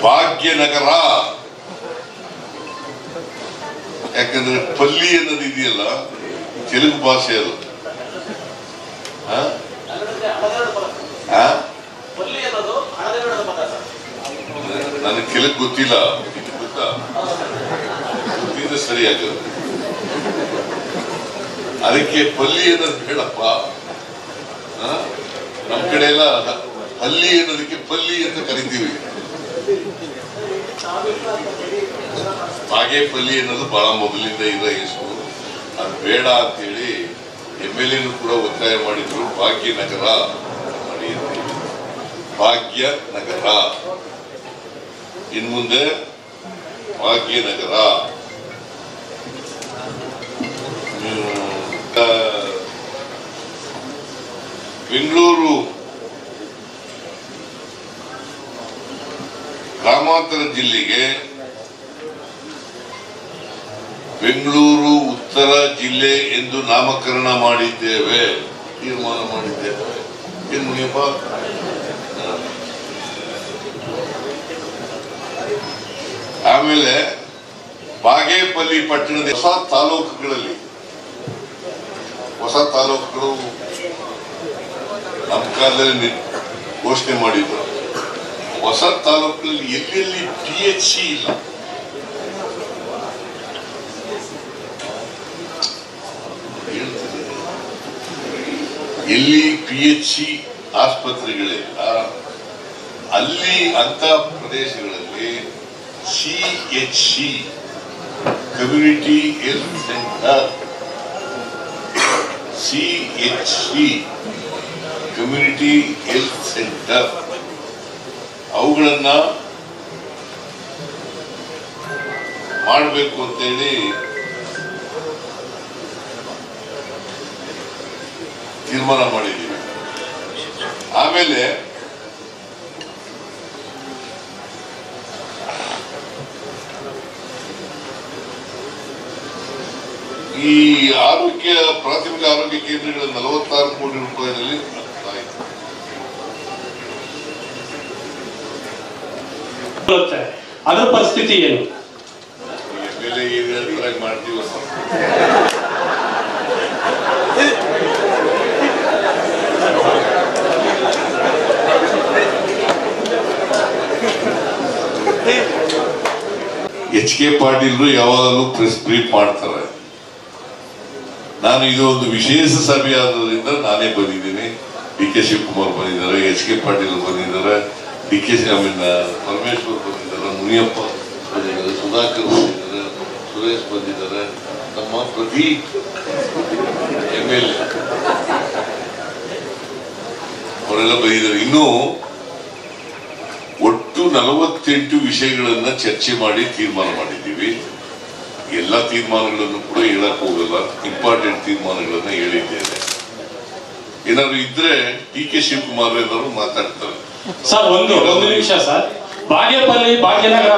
ಭಾಗ್ಯನಗರ. ಯಾಕಂದ್ರೆ ಪಲ್ಲಿ ಅನ್ನೋದು ಇದೆಯಲ್ಲ, ತೆಲುಗು ಭಾಷೆ ಅದು. ನನಗೆ ಕೆಲವು ಗೊತ್ತಿಲ್ಲ, ಇದು ಗೊತ್ತಾ? ಇದು ಸರಿಯಾಗದು. ಅದಕ್ಕೆ ಪಲ್ಲಿ ಅನ್ನೋದು ಬೇಡಪ್ಪ. ನಮ್ ಕಡೆ ಎಲ್ಲ ಹಲ್ಲಿ ಅನ್ನೋದಕ್ಕೆ ಪಲ್ಲಿ ಅಂತ ಕರಿತೀವಿ. ಬಾಗೇಪಲ್ಲಿ ಅನ್ನೋದು ಬಹಳ ಮೊದಲಿಂದ ಇರೋ ಹೆಸರು. ಅದು ಬೇಡ ಅಂತೇಳಿ MLA ಕೂಡ ಒತ್ತಾಯ ಮಾಡಿದ್ರು. ಭಾಗ್ಯನಗರ ನಡೆಯುತ್ತೆ, ಭಾಗ್ಯನಗರ. ಇನ್ಮುಂದೆ ಭಾಗ್ಯನಗರ. ಬೆಂಗಳೂರು ಗ್ರಾಮಾಂತರ ಜಿಲ್ಲೆಗೆ ಬೆಂಗಳೂರು ಉತ್ತರ ಜಿಲ್ಲೆ ಎಂದು ನಾಮಕರಣ ಮಾಡಿದ್ದೇವೆ, ತೀರ್ಮಾನ ಮಾಡಿದ್ದೇವೆ. ಏನ್ ಮುನಿಯಪ್ಪ? ಆಮೇಲೆ ಬಾಗೇಪಲ್ಲಿ ಪಟ್ಟಣದ ಹೊಸ ತಾಲೂಕುಗಳು ನಮ್ಮ ಕಾಲದಲ್ಲಿ ಘೋಷಣೆ ಮಾಡಿದ್ರು. ಹೊಸ ತಾಲೂಕಲ್ಲಿ ಎಲ್ಲೆಲ್ಲಿ PHC ಇಲ್ಲ, ಎಲ್ಲಿ PHC ಆಸ್ಪತ್ರೆಗಳಿಲ್ಲ, ಅಲ್ಲಿ ಅಂತ ಪ್ರದೇಶಗಳಲ್ಲಿ CHC community health centre, CHC community health centre ಅವುಗಳನ್ನ ಮಾಡಬೇಕು ಅಂತೇಳಿ ತೀರ್ಮಾನ ಮಾಡಿದ್ದೀವಿ. ಆಮೇಲೆ ಈ ಪ್ರಾಥಮಿಕ ಆರೋಗ್ಯ ಕೇಂದ್ರಗಳ 46 ಕೋಟಿ ರೂಪಾಯಿನಲ್ಲಿ ಅದರ ಪರಿಸ್ಥಿತಿ ಏನು? MLA ಏನು ಮಾಡ್ತೀವಿ. HK ಪಾಟೀಲ್ರು ಯಾವಾಗಲೂ ಪ್ರೆಸ್ ಬ್ರೀಫ್ ಮಾಡ್ತಾರೆ. ನಾನು ಇದು ಒಂದು ವಿಶೇಷ ಸಭೆ ಆದ್ರಿಂದ ನಾನೇ ಬಂದಿದ್ದೀನಿ. DK ಶಿವಕುಮಾರ್ ಬಂದಿದ್ದಾರೆ, HK ಪಾಟೀಲ್ ಬಂದಿದ್ದಾರೆ, ಪರಮೇಶ್ವರ್ ಬಂದಿದ್ದಾರೆ, ಮುನಿಯಪ್ಪ ಬಂದಿದ್ದಾರೆ, ಸುಧಾಕರ್ ಬಂದಿದ್ದಾರೆ, ಸುರೇಶ್ ಬಂದಿದ್ದಾರೆ, ನಮ್ಮ ಪ್ರದೀಪ್ MLA ಅವರೆಲ್ಲ ಬಂದಿದ್ದಾರೆ. ಇನ್ನು ಒಟ್ಟು 48 ವಿಷಯಗಳನ್ನ ಚರ್ಚೆ ಮಾಡಿ ತೀರ್ಮಾನ ಮಾಡಿದ್ದೀವಿ. ಎಲ್ಲ ತೀರ್ಮಾನಗಳನ್ನು ಕೂಡ ಹೇಳಕ್ ಹೋಗಲ್ಲ, ಇಂಪಾರ್ಟೆಂಟ್ ತೀರ್ಮಾನಗಳನ್ನ ಹೇಳಿದ್ದೇನೆ. ಏನಾದ್ರು ಇದ್ರೆ DK ಶಿವಕುಮಾರ್ ಏನಾದ್ರು ಮಾತಾಡ್ತಾರೆ. ಸರ್, ಒಂದು ನಿಮಿಷ ಸರ್. ಬಾಗೇಪಲ್ಲಿ ಭಾಗ್ಯನಗರ